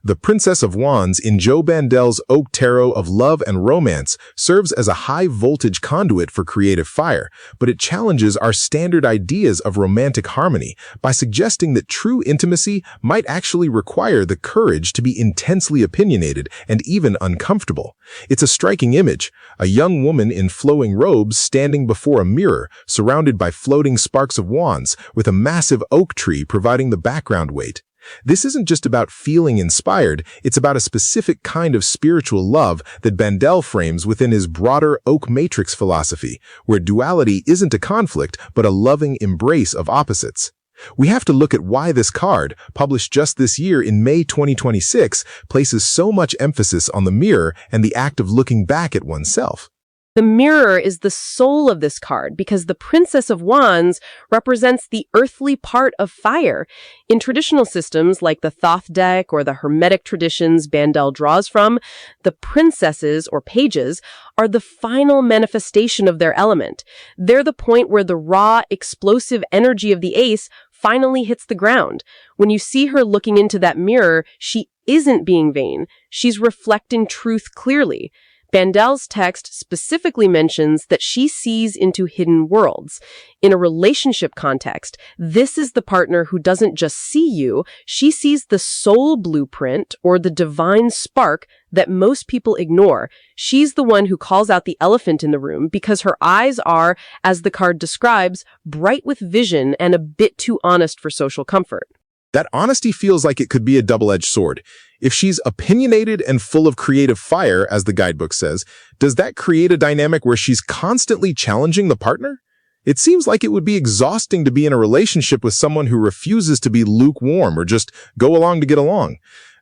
The Princess of Wands in Joe Bandel's Oak Tarot of Love and Romance serves as a high-voltage conduit for creative fire, but it challenges our standard ideas of romantic harmony by suggesting that true intimacy might actually require the courage to be intensely opinionated and even uncomfortable. It's a striking image, a young woman in flowing robes standing before a mirror, surrounded by floating sparks of wands, with a massive oak tree providing the background weight. This isn't just about feeling inspired, it's about a specific kind of spiritual love that Bandel frames within his broader oak matrix philosophy, where duality isn't a conflict, but a loving embrace of opposites. We have to look at why this card, published just this year in May 2026, places so much emphasis on the mirror and the act of looking back at oneself. The mirror is the soul of this card because the Princess of Wands represents the earthly part of fire. In traditional systems like the Thoth deck or the Hermetic traditions Bandel draws from, the princesses or pages are the final manifestation of their element. They're the point where the raw, explosive energy of the ace finally hits the ground. When you see her looking into that mirror, she isn't being vain. She's reflecting truth clearly. Bandel's text specifically mentions that she sees into hidden worlds. In a relationship context, this is the partner who doesn't just see you, she sees the soul blueprint or the divine spark that most people ignore. She's the one who calls out the elephant in the room because her eyes are, as the card describes, bright with vision and a bit too honest for social comfort. That honesty feels like it could be a double-edged sword. If she's opinionated and full of creative fire, as the guidebook says, does that create a dynamic where she's constantly challenging the partner? It seems like it would be exhausting to be in a relationship with someone who refuses to be lukewarm or just go along to get along.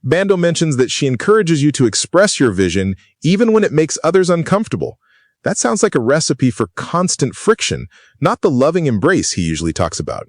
Bandel mentions that she encourages you to express your vision even when it makes others uncomfortable. That sounds like a recipe for constant friction, not the loving embrace he usually talks about.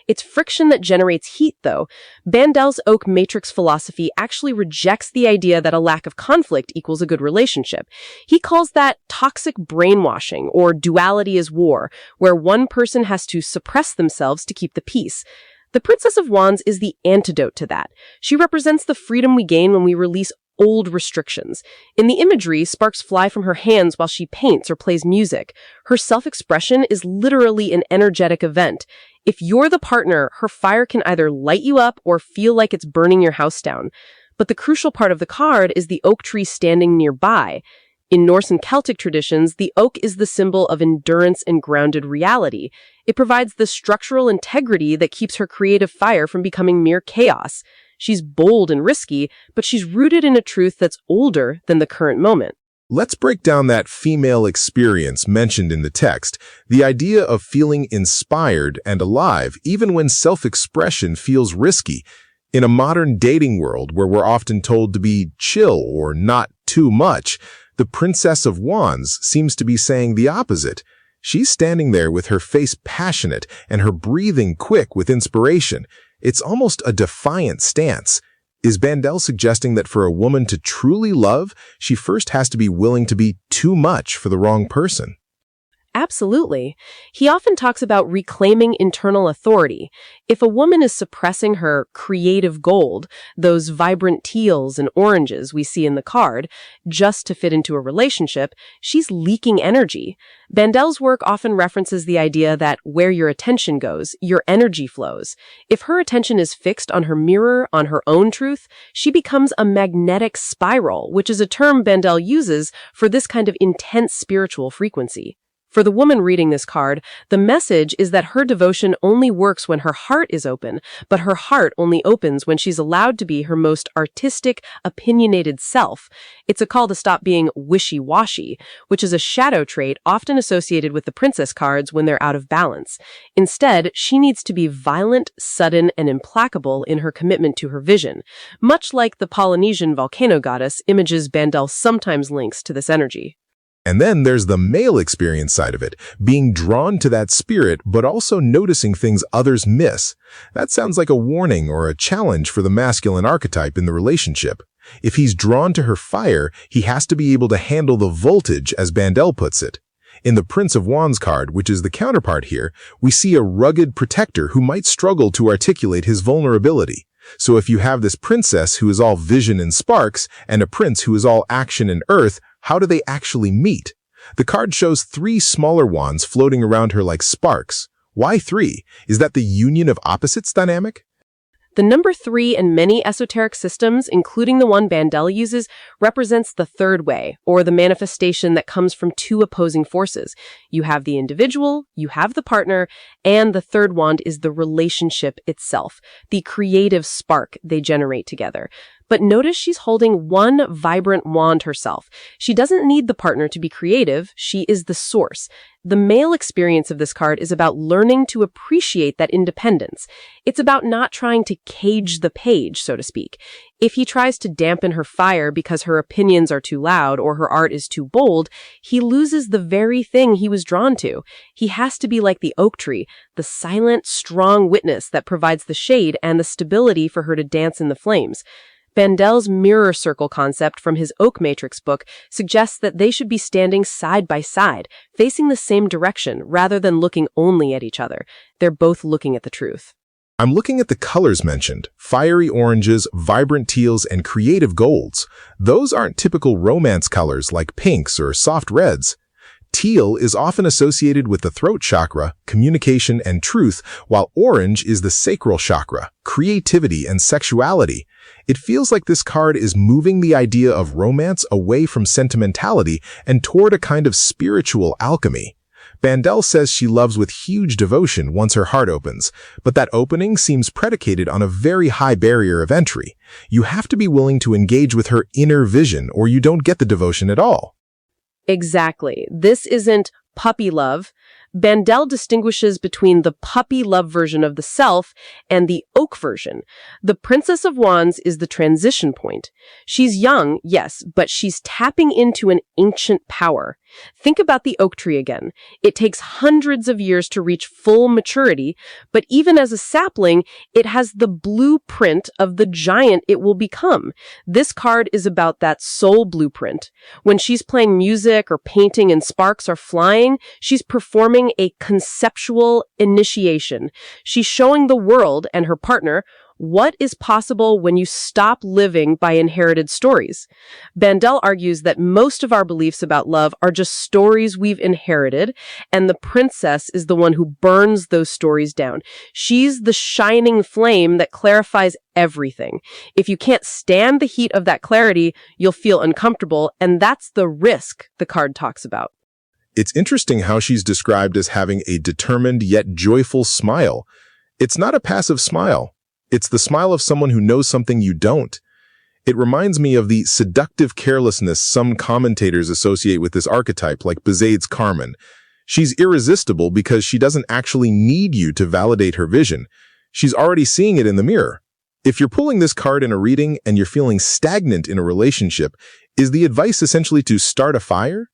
It's friction that generates heat, though. Bandel's oak matrix philosophy actually rejects the idea that a lack of conflict equals a good relationship. He calls that toxic brainwashing, or duality is war, where one person has to suppress themselves to keep the peace. The Princess of Wands is the antidote to that. She represents the freedom we gain when we release old restrictions. In the imagery, sparks fly from her hands while she paints or plays music. Her self-expression is literally an energetic event. If you're the partner, her fire can either light you up or feel like it's burning your house down. But the crucial part of the card is the oak tree standing nearby. In Norse and Celtic traditions, the oak is the symbol of endurance and grounded reality. It provides the structural integrity that keeps her creative fire from becoming mere chaos. She's bold and risky, but she's rooted in a truth that's older than the current moment. Let's break down that female experience mentioned in the text, the idea of feeling inspired and alive even when self-expression feels risky. In a modern dating world where we're often told to be chill or not too much, the Princess of Wands seems to be saying the opposite. She's standing there with her face passionate and her breathing quick with inspiration. It's almost a defiant stance. Is Bandel suggesting that for a woman to truly love, she first has to be willing to be too much for the wrong person? Absolutely. He often talks about reclaiming internal authority. If a woman is suppressing her creative gold, those vibrant teals and oranges we see in the card, just to fit into a relationship, she's leaking energy. Bandel's work often references the idea that where your attention goes, your energy flows. If her attention is fixed on her mirror, on her own truth, she becomes a magnetic spiral, which is a term Bandel uses for this kind of intense spiritual frequency. For the woman reading this card, the message is that her devotion only works when her heart is open, but her heart only opens when she's allowed to be her most artistic, opinionated self. It's a call to stop being wishy-washy, which is a shadow trait often associated with the princess cards when they're out of balance. Instead, she needs to be violent, sudden, and implacable in her commitment to her vision. Much like the Polynesian volcano goddess, images Bandel sometimes links to this energy. And then there's the male experience side of it, being drawn to that spirit, but also noticing things others miss. That sounds like a warning or a challenge for the masculine archetype in the relationship. If he's drawn to her fire, he has to be able to handle the voltage, as Bandel puts it. In the Prince of Wands card, which is the counterpart here, we see a rugged protector who might struggle to articulate his vulnerability. So if you have this princess who is all vision and sparks, and a prince who is all action and earth, how do they actually meet? The card shows 3 smaller wands floating around her like sparks. Why 3? Is that the union of opposites dynamic? The number 3 in many esoteric systems, including the one Bandel uses, represents the third way, or the manifestation that comes from 2 opposing forces. You have the individual, you have the partner, and the third wand is the relationship itself, the creative spark they generate together. But notice she's holding one vibrant wand herself. She doesn't need the partner to be creative. She is the source. The male experience of this card is about learning to appreciate that independence. It's about not trying to cage the page, so to speak. If he tries to dampen her fire because her opinions are too loud or her art is too bold, he loses the very thing he was drawn to. He has to be like the oak tree, the silent, strong witness that provides the shade and the stability for her to dance in the flames. Bandel's mirror circle concept from his Oak Matrix book suggests that they should be standing side by side, facing the same direction, rather than looking only at each other. They're both looking at the truth. I'm looking at the colors mentioned: fiery oranges, vibrant teals, and creative golds. Those aren't typical romance colors like pinks or soft reds. Teal is often associated with the throat chakra, communication, and truth, while orange is the sacral chakra, creativity and sexuality. It feels like this card is moving the idea of romance away from sentimentality and toward a kind of spiritual alchemy. Bandel says she loves with huge devotion once her heart opens, but that opening seems predicated on a very high barrier of entry. You have to be willing to engage with her inner vision or you don't get the devotion at all. Exactly. This isn't puppy love. Bandel distinguishes between the puppy love version of the self and the oak version. The Princess of Wands is the transition point. She's young, yes, but she's tapping into an ancient power. Think about the oak tree again. It takes hundreds of years to reach full maturity, but even as a sapling, it has the blueprint of the giant it will become. This card is about that soul blueprint. When she's playing music or painting and sparks are flying, she's performing a conceptual initiation. She's showing the world and her partner what is possible when you stop living by inherited stories. Bandel argues that most of our beliefs about love are just stories we've inherited, and the princess is the one who burns those stories down. She's the shining flame that clarifies everything. If you can't stand the heat of that clarity, you'll feel uncomfortable, and that's the risk the card talks about. It's interesting how she's described as having a determined yet joyful smile. It's not a passive smile. It's the smile of someone who knows something you don't. It reminds me of the seductive carelessness some commentators associate with this archetype, like Bezaid's Carmen. She's irresistible because she doesn't actually need you to validate her vision. She's already seeing it in the mirror. If you're pulling this card in a reading and you're feeling stagnant in a relationship, is the advice essentially to start a fire?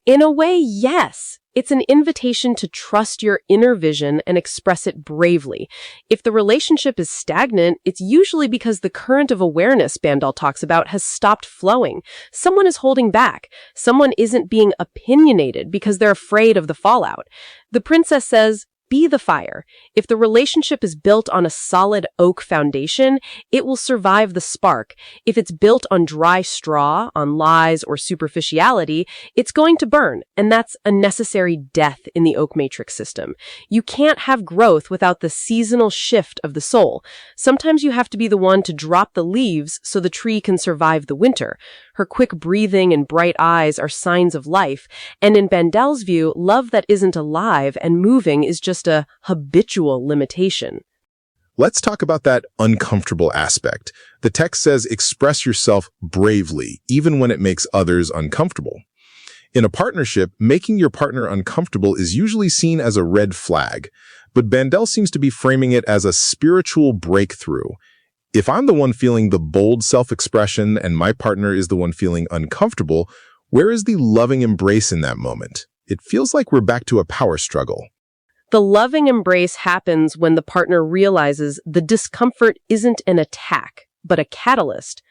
In a way, yes. It's an invitation to trust your inner vision and express it bravely. If the relationship is stagnant, it's usually because the current of awareness Bandel talks about has stopped flowing. Someone is holding back. Someone isn't being opinionated because they're afraid of the fallout. The princess says, be the fire. If the relationship is built on a solid oak foundation, it will survive the spark. If it's built on dry straw, on lies or superficiality, it's going to burn, and that's a necessary death in the oak matrix system. You can't have growth without the seasonal shift of the soul. Sometimes you have to be the one to drop the leaves so the tree can survive the winter. Her quick breathing and bright eyes are signs of life, and in Bandel's view, love that isn't alive and moving is just a habitual limitation. Let's talk about that uncomfortable aspect. The text says express yourself bravely, even when it makes others uncomfortable. In a partnership, making your partner uncomfortable is usually seen as a red flag, but Bandel seems to be framing it as a spiritual breakthrough. If I'm the one feeling the bold self-expression and my partner is the one feeling uncomfortable, where is the loving embrace in that moment? It feels like we're back to a power struggle. The loving embrace happens when the partner realizes the discomfort isn't an attack, but a catalyst.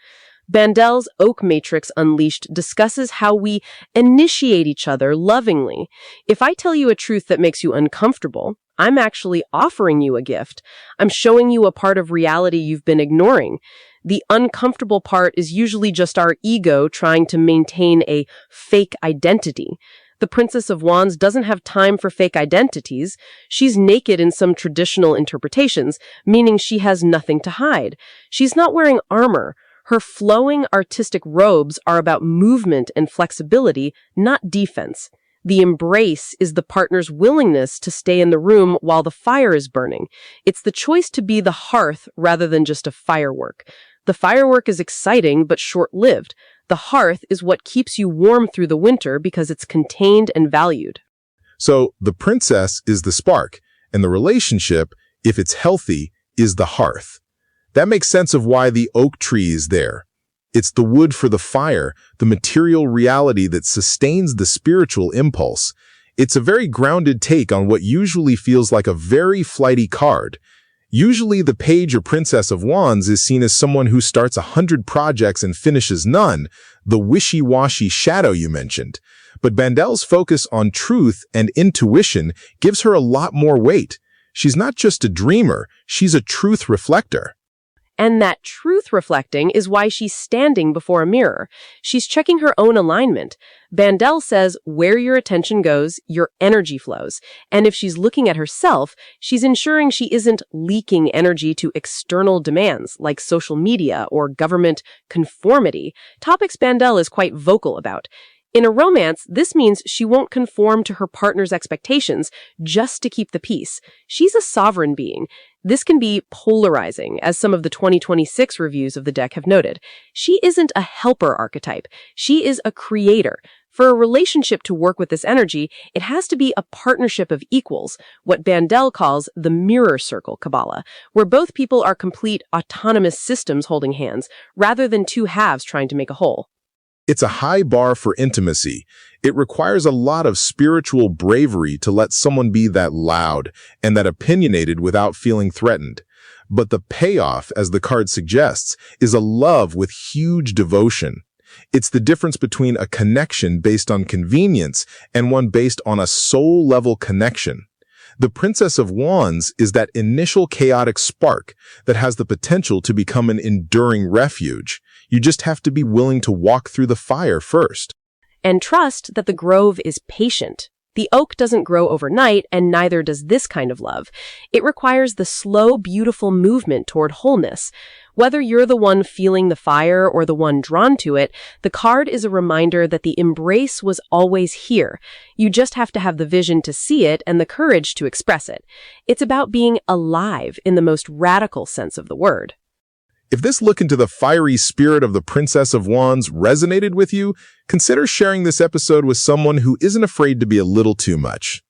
Bandel's Oak Matrix Unleashed discusses how we initiate each other lovingly. If I tell you a truth that makes you uncomfortable, I'm actually offering you a gift. I'm showing you a part of reality you've been ignoring. The uncomfortable part is usually just our ego trying to maintain a fake identity. The Princess of Wands doesn't have time for fake identities. She's naked in some traditional interpretations, meaning she has nothing to hide. She's not wearing armor. Her flowing artistic robes are about movement and flexibility, not defense. The embrace is the partner's willingness to stay in the room while the fire is burning. It's the choice to be the hearth rather than just a firework. The firework is exciting but short-lived. The hearth is what keeps you warm through the winter because it's contained and valued. So the princess is the spark, and the relationship, if it's healthy, is the hearth. That makes sense of why the oak tree is there. It's the wood for the fire, the material reality that sustains the spiritual impulse. It's a very grounded take on what usually feels like a very flighty card. Usually the page or Princess of Wands is seen as someone who starts 100 projects and finishes none, the wishy-washy shadow you mentioned. But Bandel's focus on truth and intuition gives her a lot more weight. She's not just a dreamer, she's a truth reflector. And that truth reflecting is why she's standing before a mirror. She's checking her own alignment. Bandel says, where your attention goes, your energy flows. And if she's looking at herself, she's ensuring she isn't leaking energy to external demands like social media or government conformity, topics Bandel is quite vocal about. In a romance, this means she won't conform to her partner's expectations just to keep the peace. She's a sovereign being. This can be polarizing, as some of the 2026 reviews of the deck have noted. She isn't a helper archetype. She is a creator. For a relationship to work with this energy, it has to be a partnership of equals, what Bandel calls the mirror circle Kabbalah, where both people are complete autonomous systems holding hands, rather than two halves trying to make a whole. It's a high bar for intimacy. It requires a lot of spiritual bravery to let someone be that loud and that opinionated without feeling threatened. But the payoff, as the card suggests, is a love with huge devotion. It's the difference between a connection based on convenience and one based on a soul-level connection. The Princess of Wands is that initial chaotic spark that has the potential to become an enduring refuge. You just have to be willing to walk through the fire first. And trust that the grove is patient. The oak doesn't grow overnight, and neither does this kind of love. It requires the slow, beautiful movement toward wholeness. Whether you're the one feeling the fire or the one drawn to it, the card is a reminder that the embrace was always here. You just have to have the vision to see it and the courage to express it. It's about being alive in the most radical sense of the word. If this look into the fiery spirit of the Princess of Wands resonated with you, consider sharing this episode with someone who isn't afraid to be a little too much.